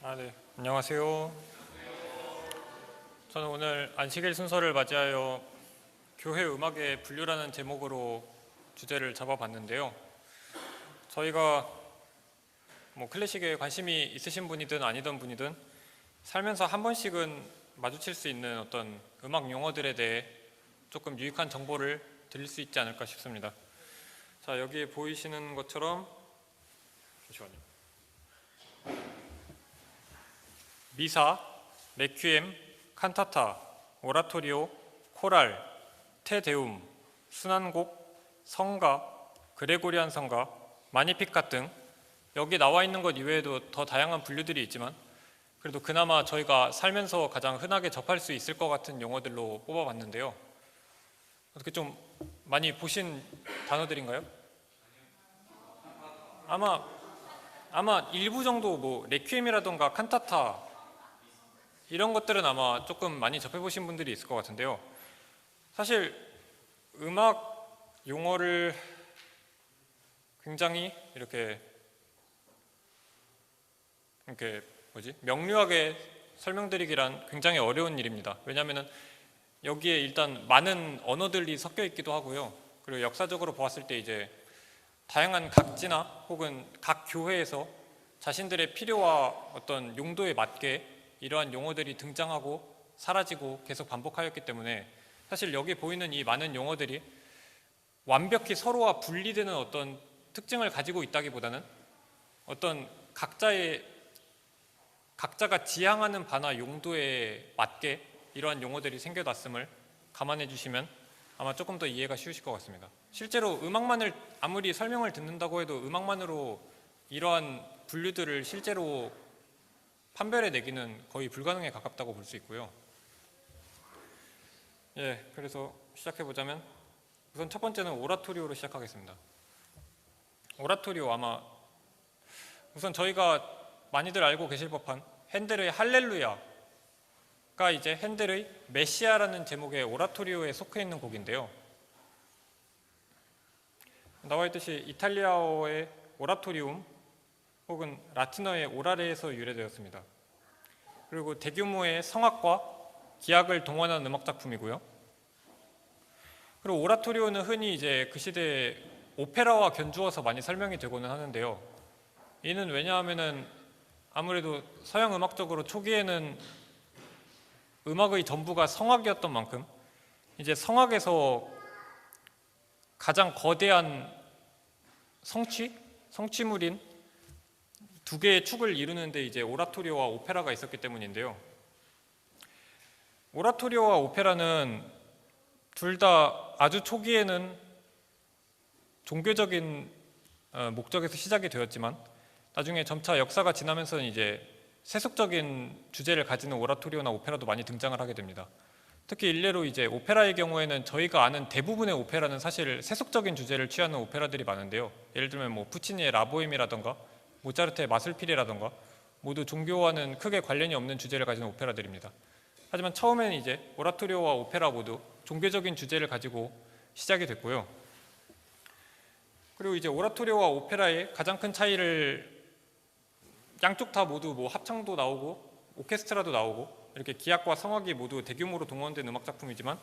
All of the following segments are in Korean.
네. 안녕하세요. 저는 오늘 안식일 순서를 맞이하여 교회 음악의 분류라는 제목으로 주제를 잡아봤는데요. 저희가 클래식에 관심이 있으신 분이든 아니던 분이든 살면서 한 번씩은 마주칠 수 있는 어떤 음악 용어들에 대해 조금 유익한 정보를 드릴 수 있지 않을까 싶습니다. 자, 여기 보이시는 것처럼 잠시만요. 미사, 레퀴엠, 칸타타, 오라토리오, 코랄, 테데움, 순환곡, 성가, 그레고리안 성가, 마니피카 등 여기 나와 있는 것 이외에도 더 다양한 분류들이 있지만 그래도 그나마 저희가 살면서 가장 흔하게 접할 수 있을 것 같은 용어들로 뽑아봤는데요. 어떻게 좀 많이 보신 단어들인가요? 아마 일부 정도 레퀴엠이라던가 칸타타 이런 것들은 아마 조금 많이 접해보신 분들이 있을 것 같은데요. 사실 음악 용어를 굉장히 이렇게 명료하게 설명드리기란 굉장히 어려운 일입니다. 왜냐하면 여기에 일단 많은 언어들이 섞여 있기도 하고요. 그리고 역사적으로 보았을 때 이제 다양한 각지나 혹은 각 교회에서 자신들의 필요와 어떤 용도에 맞게 이러한 용어들이 등장하고 사라지고 계속 반복하였기 때문에 사실 여기 보이는 이 많은 용어들이 완벽히 서로와 분리되는 어떤 특징을 가지고 있다기보다는 어떤 각자가 지향하는 바나 용도에 맞게 이러한 용어들이 생겨났음을 감안해 주시면 아마 조금 더 이해가 쉬우실 것 같습니다. 실제로 음악만을 아무리 설명을 듣는다고 해도 음악만으로 이러한 분류들을 실제로 판별해 내기는 거의 불가능에 가깝다고 볼 수 있고요. 그래서 시작해 보자면 우선 첫 번째는 오라토리오로 시작하겠습니다. 오라토리오 아마 우선 저희가 많이들 알고 계실 법한 핸델의 할렐루야가 이제 핸델의 메시아라는 제목의 오라토리오에 속해 있는 곡인데요. 나와 있듯이 이탈리아어의 오라토리움 혹은 라틴어의 오라레에서 유래되었습니다. 그리고 대규모의 성악과 기악을 동원한 음악 작품이고요. 그리고 오라토리오는 흔히 이제 그 시대에 오페라와 견주어서 많이 설명이 되고는 하는데요. 이는 왜냐하면은 아무래도 서양 음악적으로 초기에는 음악의 전부가 성악이었던 만큼 이제 성악에서 가장 거대한 성취물인 두 개의 축을 이루는데 이제 오라토리오와 오페라가 있었기 때문인데요. 오라토리오와 오페라는 둘 다 아주 초기에는 종교적인 목적에서 시작이 되었지만 나중에 점차 역사가 지나면서는 이제 세속적인 주제를 가지는 오라토리오나 오페라도 많이 등장을 하게 됩니다. 특히 일례로 이제 오페라의 경우에는 저희가 아는 대부분의 오페라는 사실 세속적인 주제를 취하는 오페라들이 많은데요. 예를 들면 푸치니의 라보엠이라던가 모차르트의 마술피리라던가 모두 종교와는 크게 관련이 없는 주제를 가진 오페라들입니다. 하지만 처음에는 이제 오라토리오와 오페라 모두 종교적인 주제를 가지고 시작이 됐고요. 그리고 이제 오라토리오와 오페라의 가장 큰 차이를 양쪽 다 모두 합창도 나오고 오케스트라도 나오고 이렇게 기악과 성악이 모두 대규모로 동원된 음악 작품이지만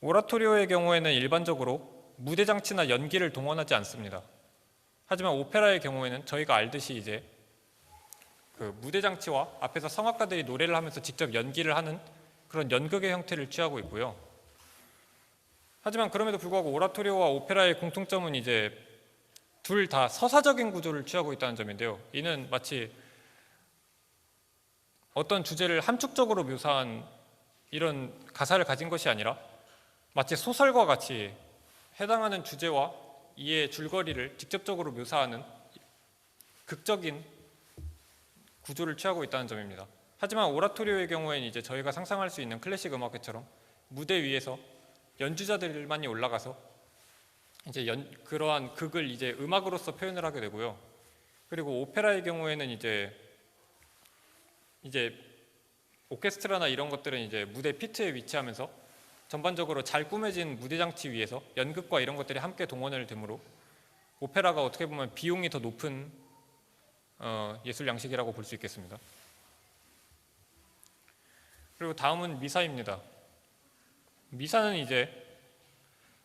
오라토리오의 경우에는 일반적으로 무대 장치나 연기를 동원하지 않습니다. 하지만 오페라의 경우에는 저희가 알듯이 이제 그 무대 장치와 앞에서 성악가들이 노래를 하면서 직접 연기를 하는 그런 연극의 형태를 취하고 있고요. 하지만 그럼에도 불구하고 오라토리오와 오페라의 공통점은 이제 둘 다 서사적인 구조를 취하고 있다는 점인데요. 이는 마치 어떤 주제를 함축적으로 묘사한 이런 가사를 가진 것이 아니라 마치 소설과 같이 해당하는 주제와 이의 줄거리를 직접적으로 묘사하는 극적인 구조를 취하고 있다는 점입니다. 하지만 오라토리오의 경우에는 이제 저희가 상상할 수 있는 클래식 음악회처럼 무대 위에서 연주자들만이 올라가서 이제 그러한 극을 이제 음악으로서 표현을 하게 되고요. 그리고 오페라의 경우에는 이제 오케스트라나 이런 것들은 이제 무대 피트에 위치하면서 전반적으로 잘 꾸며진 무대 장치 위에서 연극과 이런 것들이 함께 동원을 되므로 오페라가 어떻게 보면 비용이 더 높은 예술 양식이라고 볼 수 있겠습니다. 그리고 다음은 미사입니다. 미사는 이제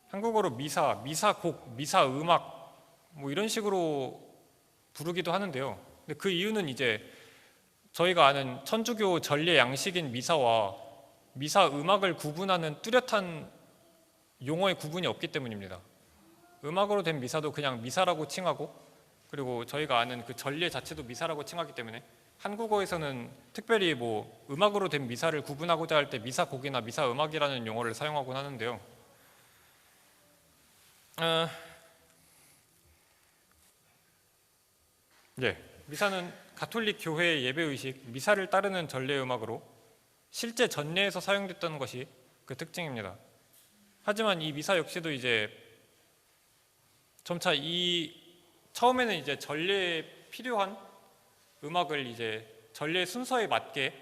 한국어로 미사, 미사곡, 미사음악 뭐 이런 식으로 부르기도 하는데요. 근데 그 이유는 이제 저희가 아는 천주교 전례 양식인 미사와 미사 음악을 구분하는 뚜렷한 용어의 구분이 없기 때문입니다. 음악으로 된 미사도 그냥 미사라고 칭하고, 그리고 저희가 아는 그 전례 자체도 미사라고 칭하기 때문에 한국어에서는 특별히 뭐 음악으로 된 미사를 구분하고자 할 때 미사곡이나 미사음악이라는 용어를 사용하곤 하는데요. 미사는 가톨릭 교회의 예배의식, 미사를 따르는 전례 음악으로 실제 전례에서 사용됐다는 것이 그 특징입니다. 하지만 이 미사 역시도 이제 점차 처음에는 이제 전례에 필요한 음악을 이제 전례 순서에 맞게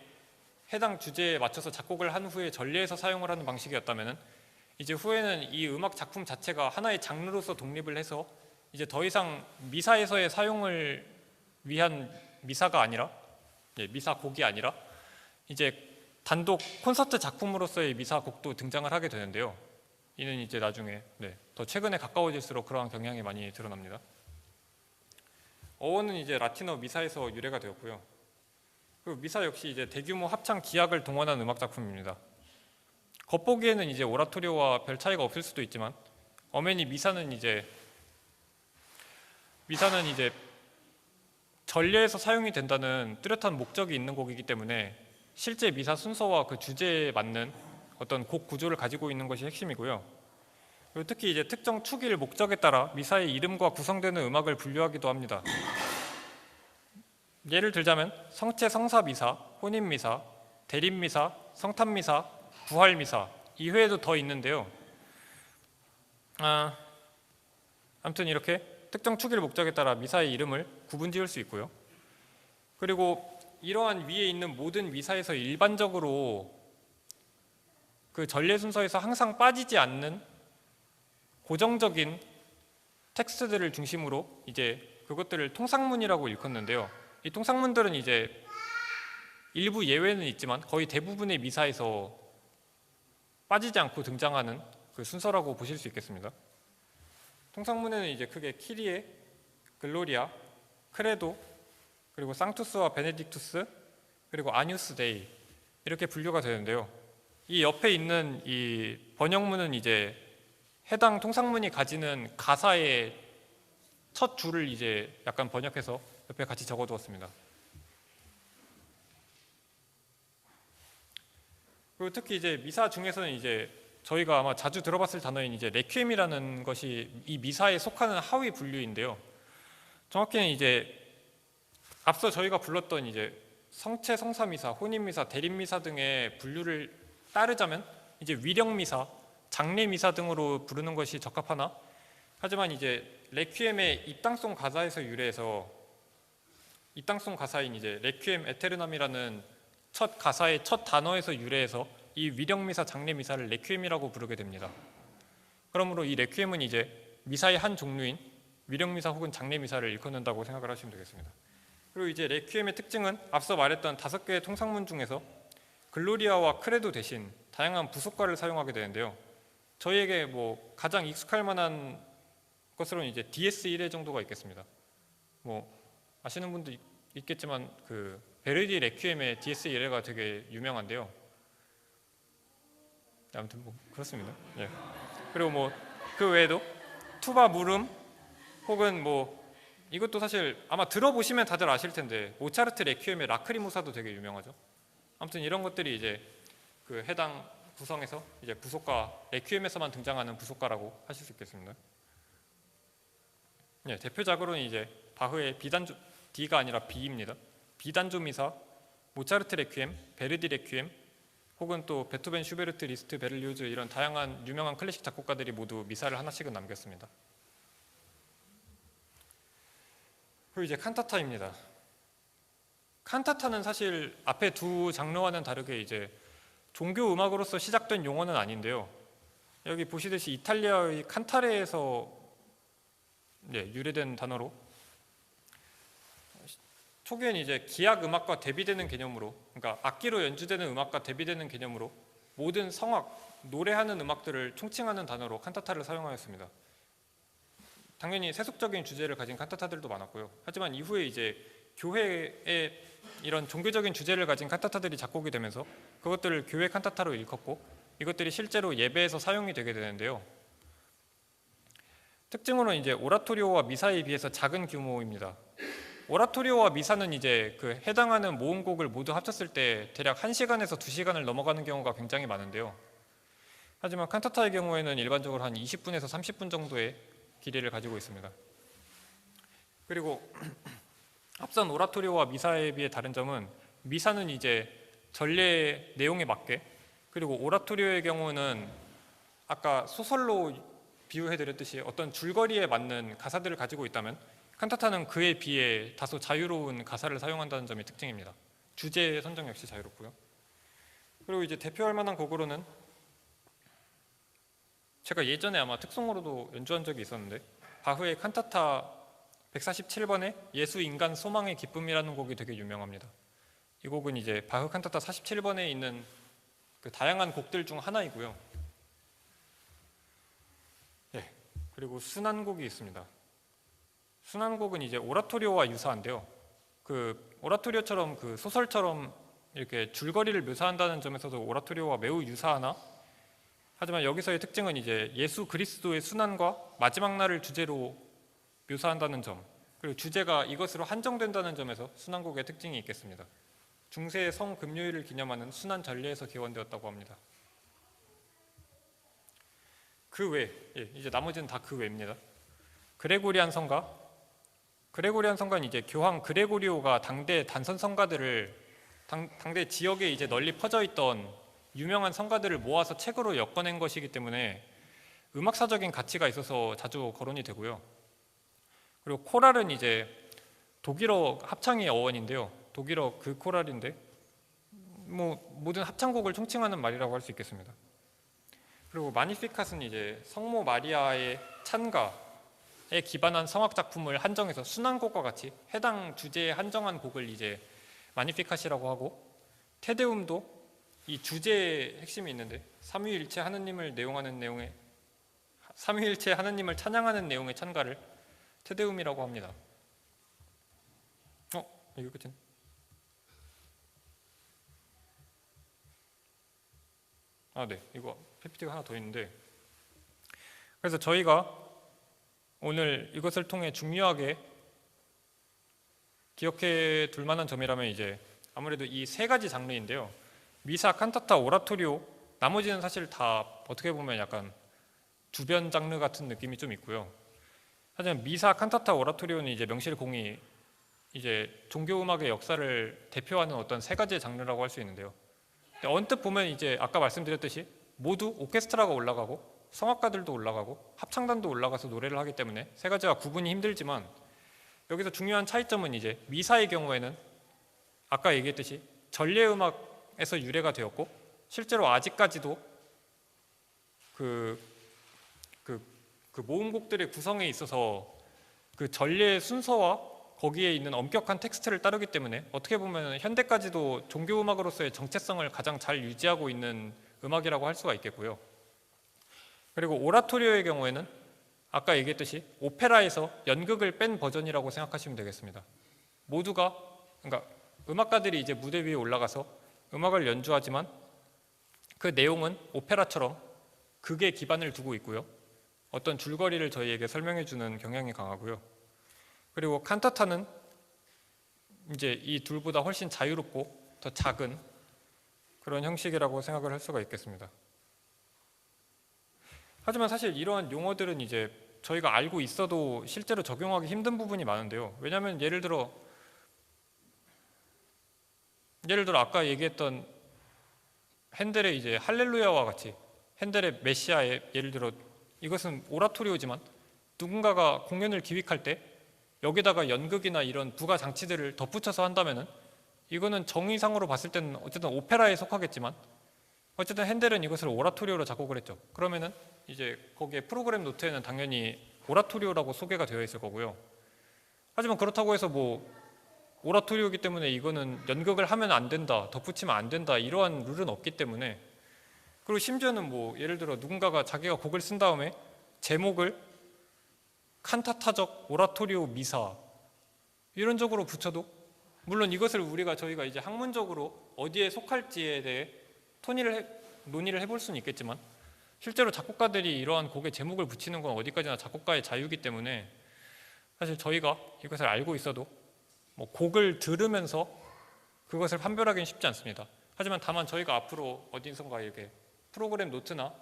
해당 주제에 맞춰서 작곡을 한 후에 전례에서 사용을 하는 방식이었다면은 이제 후에는 이 음악 작품 자체가 하나의 장르로서 독립을 해서 이제 더 이상 미사에서의 사용을 위한 미사가 아니라, 미사곡이 아니라 이제 단독 콘서트 작품으로서의 미사곡도 등장을 하게 되는데요. 이는 이제 나중에 더 최근에 가까워질수록 그러한 경향이 많이 드러납니다. 어원은 이제 라틴어 미사에서 유래가 되었고요. 그리고 미사 역시 이제 대규모 합창 기악을 동원한 음악 작품입니다. 겉보기에는 이제 오라토리오와 별 차이가 없을 수도 있지만 엄연히 미사는 이제 전례에서 사용이 된다는 뚜렷한 목적이 있는 곡이기 때문에 실제 미사 순서와 그 주제에 맞는 어떤 곡 구조를 가지고 있는 것이 핵심이고요. 그리고 특히 이제 특정 축일 목적에 따라 미사의 이름과 구성되는 음악을 분류하기도 합니다. 예를 들자면 성체 성사 미사, 혼인 미사, 대립 미사, 성탄 미사, 부활 미사 이외에도 더 있는데요. 아무튼 이렇게 특정 축일 목적에 따라 미사의 이름을 구분지을 수 있고요. 그리고 이러한 위에 있는 모든 미사에서 일반적으로 그 전례 순서에서 항상 빠지지 않는 고정적인 텍스트들을 중심으로 이제 그것들을 통상문이라고 일컫는데요. 이 통상문들은 이제 일부 예외는 있지만 거의 대부분의 미사에서 빠지지 않고 등장하는 그 순서라고 보실 수 있겠습니다. 통상문에는 이제 크게 키리에, 글로리아, 크레도, 그리고 상투스와 베네딕투스, 그리고 아뉴스 데이 이렇게 분류가 되는데요. 이 옆에 있는 이 번역문은 이제 해당 통상문이 가지는 가사의 첫 줄을 이제 약간 번역해서 옆에 같이 적어두었습니다. 그리고 특히 이제 미사 중에서는 이제 저희가 아마 자주 들어봤을 단어인 이제 레퀴엠이라는 것이 이 미사에 속하는 하위 분류인데요. 정확히는 이제 앞서 저희가 불렀던 이제 성체 성사미사, 혼인미사, 대립미사 등의 분류를 따르자면 이제 위령미사, 장례미사 등으로 부르는 것이 적합하나, 하지만 이제 레퀴엠의 입당송 가사에서 유래해서 입당송 가사인 이제 레퀴엠 에테르남이라는 첫 가사의 첫 단어에서 유래해서 이 위령미사, 장례미사를 레퀴엠이라고 부르게 됩니다. 그러므로 이 레퀴엠은 이제 미사의 한 종류인 위령미사 혹은 장례미사를 일컫는다고 생각을 하시면 되겠습니다. 그리고 이제 레퀴엠의 특징은 앞서 말했던 5개의 통상문 중에서 글로리아와 크레도 대신 다양한 부속가를 사용하게 되는데요. 저희에게 뭐 가장 익숙할 만한 것으로는 이제 DS1회 정도가 있겠습니다. 뭐 아시는 분도 있겠지만 그 베르디 레퀴엠의 DS1회가 되게 유명한데요. 아무튼 뭐 그렇습니다. 예. 그리고 뭐 그 외에도 투바 무름 혹은 뭐 이것도 사실 아마 들어보시면 다들 아실 텐데 모차르트 레퀴엠의 라크리무사도 되게 유명하죠. 아무튼 이런 것들이 이제 그 해당 구성에서 이제 부속가, 레퀴엠에서만 등장하는 부속가라고 하실 수 있겠습니다. 예, 대표작으로는 이제 바흐의 비단조, D가 아니라 B입니다. 비단조 미사, 모차르트 레퀴엠, 베르디 레퀴엠, 혹은 또 베토벤, 슈베르트, 리스트, 베를리오즈 이런 다양한 유명한 클래식 작곡가들이 모두 미사를 하나씩은 남겼습니다. 그리고 이제 칸타타입니다. 칸타타는 사실 앞에 두 장르와는 다르게 이제 종교 음악으로서 시작된 용어는 아닌데요. 여기 보시듯이 이탈리아의 칸타레에서 유래된 단어로 초기엔 이제 기악 음악과 대비되는 개념으로, 그러니까 악기로 연주되는 음악과 대비되는 개념으로 모든 성악, 노래하는 음악들을 총칭하는 단어로 칸타타를 사용하였습니다. 당연히 세속적인 주제를 가진 칸타타들도 많았고요. 하지만 이후에 이제 교회에 이런 종교적인 주제를 가진 칸타타들이 작곡이 되면서 그것들을 교회 칸타타로 일컫고 이것들이 실제로 예배에서 사용이 되게 되는데요. 특징으로는 이제 오라토리오와 미사에 비해서 작은 규모입니다. 오라토리오와 미사는 이제 그 해당하는 모음곡을 모두 합쳤을 때 대략 1시간에서 2시간을 넘어가는 경우가 굉장히 많은데요. 하지만 칸타타의 경우에는 일반적으로 한 20분에서 30분 정도의 길이를 가지고 있습니다. 그리고 앞선 오라토리오와 미사에 비해 다른 점은 미사는 이제 전례의 내용에 맞게, 그리고 오라토리오의 경우는 아까 소설로 비유해드렸듯이 어떤 줄거리에 맞는 가사들을 가지고 있다면 칸타타는 그에 비해 다소 자유로운 가사를 사용한다는 점이 특징입니다. 주제 선정 역시 자유롭고요. 그리고 이제 대표할 만한 곡으로는 제가 예전에 아마 특송으로도 연주한 적이 있었는데 바흐의 칸타타 147번의 예수 인간 소망의 기쁨이라는 곡이 되게 유명합니다. 이 곡은 이제 바흐 칸타타 47번에 있는 그 다양한 곡들 중 하나이고요. 예, 그리고 순환곡이 있습니다. 순환곡은 이제 오라토리오와 유사한데요. 그 오라토리오처럼 그 소설처럼 이렇게 줄거리를 묘사한다는 점에서도 오라토리오와 매우 유사하나, 하지만 여기서의 특징은 이제 예수 그리스도의 순환과 마지막 날을 주제로 묘사한다는 점, 그리고 주제가 이것으로 한정된다는 점에서 순환곡의 특징이 있겠습니다. 중세의 성 금요일을 기념하는 순환 전례에서 기원되었다고 합니다. 그 외, 이제 나머지는 다 그 외입니다. 그레고리안 성가. 그레고리안 성가는 이제 교황 그레고리오가 당대 단선 성가들을 당대 지역에 이제 널리 퍼져 있던 유명한 성가들을 모아서 책으로 엮어낸 것이기 때문에 음악사적인 가치가 있어서 자주 거론이 되고요. 그리고 코랄은 이제 독일어 합창의 어원인데요. 독일어 그 코랄인데 뭐 모든 합창곡을 총칭하는 말이라고 할 수 있겠습니다. 그리고 마니피캇은 이제 성모 마리아의 찬가에 기반한 성악 작품을 한정해서 순환곡과 같이 해당 주제에 한정한 곡을 이제 마니피캇이라고 하고, 테데움도 이 주제의 핵심이 있는데 삼위일체 하느님을 삼위일체 하느님을 찬양하는 내용의 찬가를 테데움이라고 합니다. 이거 끝이네. 네, 이거 PPT가 하나 더 있는데, 그래서 저희가 오늘 이것을 통해 중요하게 기억해 둘 만한 점이라면 이제 아무래도 이 세 가지 장르인데요. 미사, 칸타타, 오라토리오, 나머지는 사실 다 어떻게 보면 약간 주변 장르 같은 느낌이 좀 있고요. 하지만 미사, 칸타타, 오라토리오는 이제 명실공히 이제 종교음악의 역사를 대표하는 어떤 세 가지의 장르라고 할 수 있는데요. 언뜻 보면 이제 아까 말씀드렸듯이 모두 오케스트라가 올라가고 성악가들도 올라가고 합창단도 올라가서 노래를 하기 때문에 세 가지가 구분이 힘들지만, 여기서 중요한 차이점은 이제 미사의 경우에는 아까 얘기했듯이 전례음악에서 유래가 되었고 실제로 아직까지도 그 모음곡들의 구성에 있어서 그 전례의 순서와 거기에 있는 엄격한 텍스트를 따르기 때문에 어떻게 보면 현대까지도 종교음악으로서의 정체성을 가장 잘 유지하고 있는 음악이라고 할 수가 있겠고요. 그리고 오라토리오의 경우에는 아까 얘기했듯이 오페라에서 연극을 뺀 버전이라고 생각하시면 되겠습니다. 모두가, 그러니까 음악가들이 이제 무대 위에 올라가서 음악을 연주하지만 그 내용은 오페라처럼 극에 기반을 두고 있고요. 어떤 줄거리를 저희에게 설명해 주는 경향이 강하고요. 그리고 칸타타는 이제 이 둘보다 훨씬 자유롭고 더 작은 그런 형식이라고 생각을 할 수가 있겠습니다. 하지만 사실 이러한 용어들은 이제 저희가 알고 있어도 실제로 적용하기 힘든 부분이 많은데요. 왜냐하면 예를 들어 아까 얘기했던 핸델의 이제 할렐루야와 같이 핸델의 메시아의 예를 들어 이것은 오라토리오지만 누군가가 공연을 기획할 때 여기다가 연극이나 이런 부가 장치들을 덧붙여서 한다면은 이거는 정의상으로 봤을 때는 어쨌든 오페라에 속하겠지만 어쨌든 핸델은 이것을 오라토리오로 작곡을 했죠. 그러면은 이제 거기에 프로그램 노트에는 당연히 오라토리오라고 소개가 되어 있을 거고요. 하지만 그렇다고 해서 뭐 오라토리오이기 때문에 이거는 연극을 하면 안 된다, 덧붙이면 안 된다 이러한 룰은 없기 때문에, 그리고 심지어는 뭐 예를 들어 누군가가 자기가 곡을 쓴 다음에 제목을 칸타타적 오라토리오 미사 이런 쪽으로 붙여도, 물론 이것을 저희가 이제 학문적으로 어디에 속할지에 대해 논의를 해볼 수는 있겠지만, 실제로 작곡가들이 이러한 곡의 제목을 붙이는 건 어디까지나 작곡가의 자유이기 때문에 사실 저희가 이것을 알고 있어도 뭐 곡을 들으면서 그것을 판별하기는 쉽지 않습니다. 하지만 다만 저희가 앞으로 어디선가 이렇게 프로그램 노트나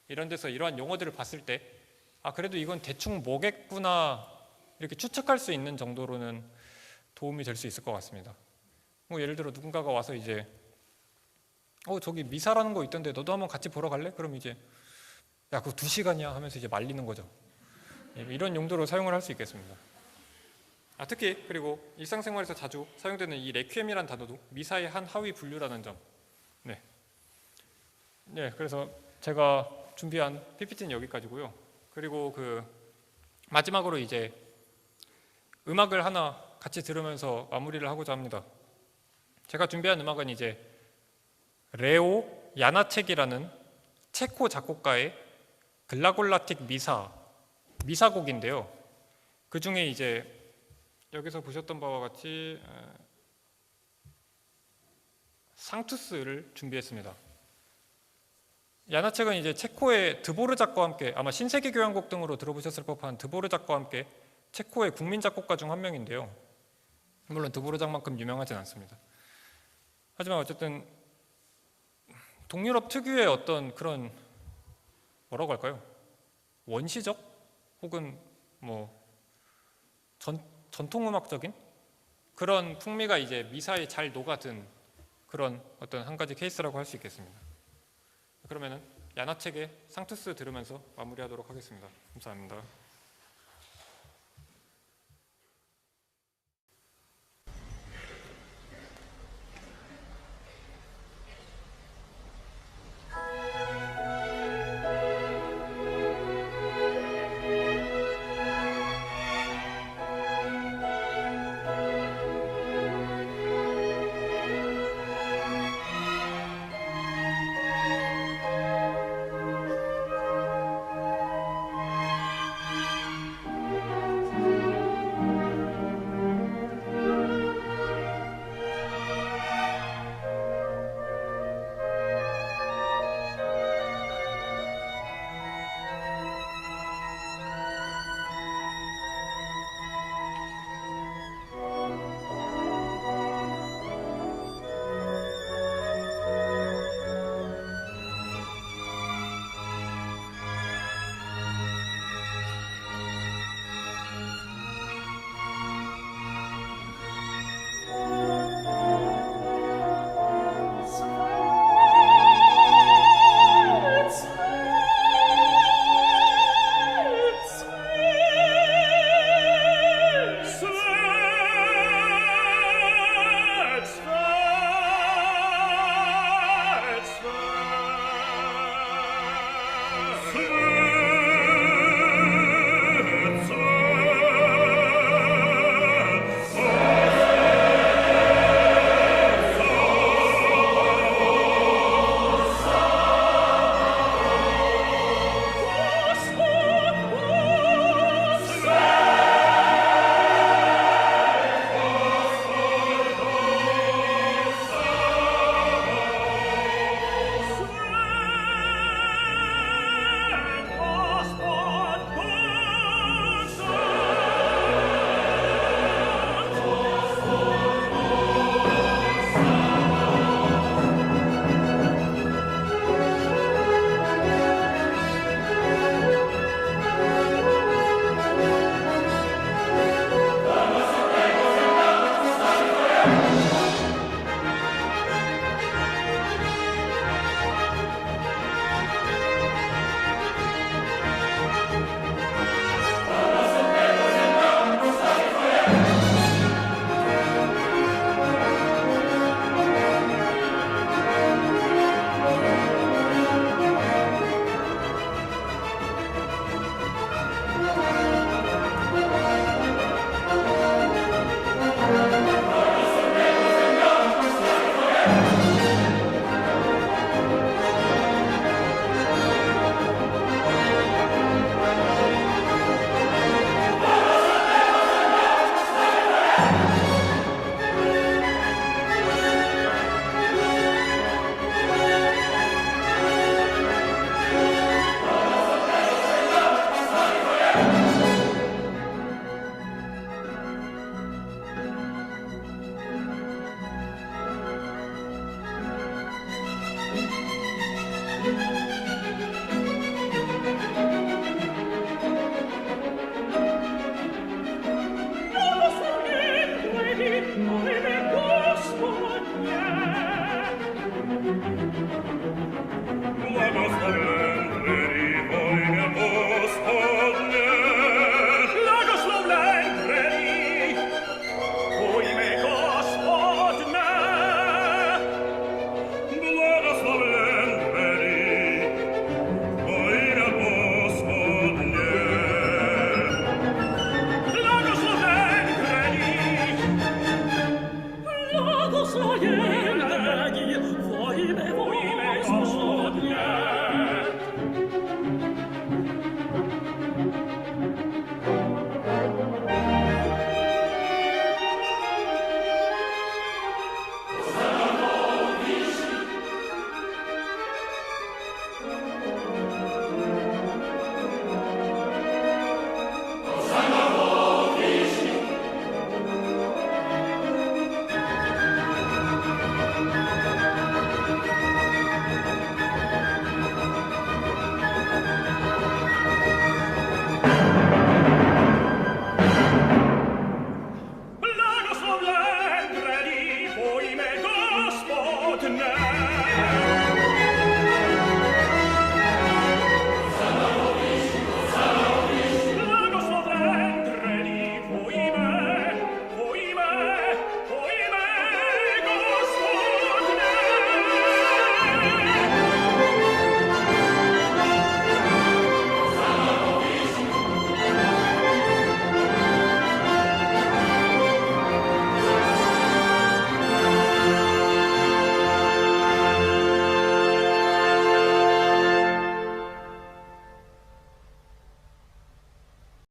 이런 데서 이러한 용어들을 봤을 때 그래도 이건 대충 뭐겠구나 이렇게 추측할 수 있는 정도로는 도움이 될 수 있을 것 같습니다. 뭐 예를 들어 누군가가 와서 이제 저기 미사라는 거 있던데 너도 한번 같이 보러 갈래? 그럼 이제 야 그거 2시간이야 하면서 이제 말리는 거죠. 이런 용도로 사용을 할 수 있겠습니다. 특히 그리고 일상생활에서 자주 사용되는 이 레퀴엠이라는 단어도 미사의 한 하위 분류라는 점. 네, 그래서 제가 준비한 PPT는 여기까지고요. 그리고 마지막으로 이제 음악을 하나 같이 들으면서 마무리를 하고자 합니다. 제가 준비한 음악은 이제 레오 야나첵이라는 체코 작곡가의 글라골라틱 미사곡인데요. 그 중에 이제 여기서 보셨던 바와 같이 상투스를 준비했습니다. 야나첵은 이제 체코의 드보르작과 함께, 아마 신세계 교향곡 등으로 들어보셨을 법한 드보르작과 함께 체코의 국민 작곡가 중 한 명인데요. 물론 드보르작만큼 유명하진 않습니다. 하지만 어쨌든 동유럽 특유의 어떤 그런 뭐라고 할까요? 원시적 혹은 뭐 전통음악적인 그런 풍미가 이제 미사에 잘 녹아든 그런 어떤 한 가지 케이스라고 할 수 있겠습니다. 그러면은 야나첵의 상투스 들으면서 마무리하도록 하겠습니다. 감사합니다. Blagoslovlen, ready, voi me Gospod,